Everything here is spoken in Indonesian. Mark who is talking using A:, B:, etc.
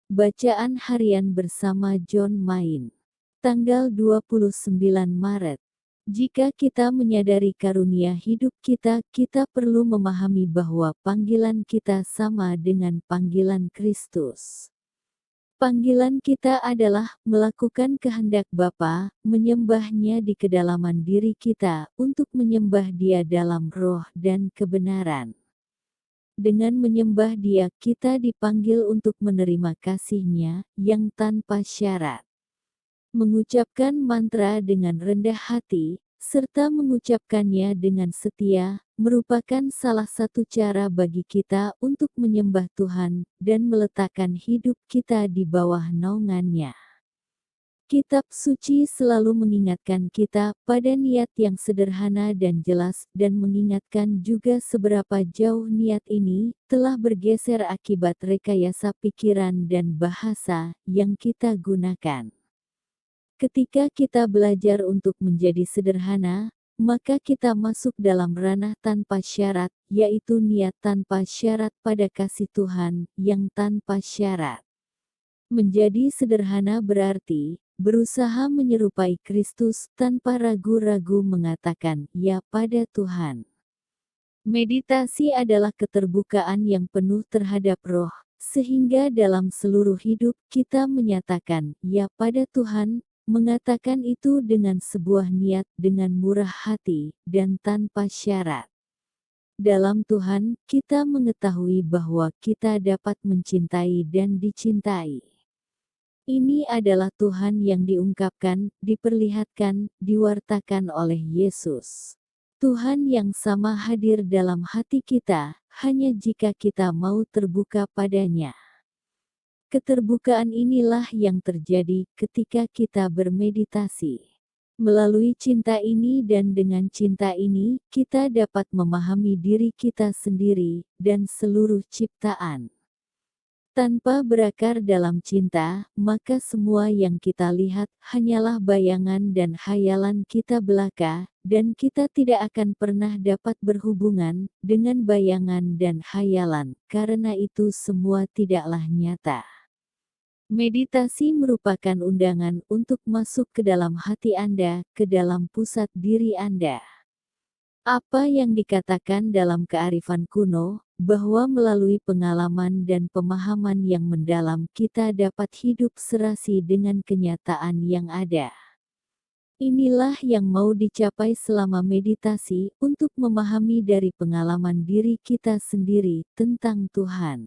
A: Bacaan harian bersama John Main. Tanggal 29 Maret. Jika kita menyadari karunia hidup kita, kita perlu memahami bahwa panggilan kita sama dengan panggilan Kristus. Panggilan kita adalah melakukan kehendak Bapa, menyembahnya di kedalaman diri kita, untuk menyembah Dia dalam roh dan kebenaran. Dengan menyembah Dia, kita dipanggil untuk menerima kasih-Nya yang tanpa syarat. Mengucapkan mantra dengan rendah hati, serta mengucapkannya dengan setia, merupakan salah satu cara bagi kita untuk menyembah Tuhan dan meletakkan hidup kita di bawah naungan-Nya. Kitab suci selalu mengingatkan kita pada niat yang sederhana dan jelas, dan mengingatkan juga seberapa jauh niat ini telah bergeser akibat rekayasa pikiran dan bahasa yang kita gunakan. Ketika kita belajar untuk menjadi sederhana, maka kita masuk dalam ranah tanpa syarat, yaitu niat tanpa syarat pada kasih Tuhan yang tanpa syarat. Menjadi sederhana berarti berusaha menyerupai Kristus tanpa ragu-ragu mengatakan ya pada Tuhan. Meditasi adalah keterbukaan yang penuh terhadap roh, sehingga dalam seluruh hidup kita menyatakan ya pada Tuhan, mengatakan itu dengan sebuah niat, dengan murah hati, dan tanpa syarat. Dalam Tuhan, kita mengetahui bahwa kita dapat mencintai dan dicintai. Ini adalah Tuhan yang diungkapkan, diperlihatkan, diwartakan oleh Yesus. Tuhan yang sama hadir dalam hati kita, hanya jika kita mau terbuka padanya. Keterbukaan inilah yang terjadi ketika kita bermeditasi. Melalui cinta ini dan dengan cinta ini, kita dapat memahami diri kita sendiri, dan seluruh ciptaan. Tanpa berakar dalam cinta, maka semua yang kita lihat hanyalah bayangan dan khayalan kita belaka, dan kita tidak akan pernah dapat berhubungan dengan bayangan dan khayalan, karena itu semua tidaklah nyata. Meditasi merupakan undangan untuk masuk ke dalam hati Anda, ke dalam pusat diri Anda. Apa yang dikatakan dalam kearifan kuno, bahwa melalui pengalaman dan pemahaman yang mendalam kita dapat hidup serasi dengan kenyataan yang ada. Inilah yang mau dicapai selama meditasi, untuk memahami dari pengalaman diri kita sendiri tentang Tuhan.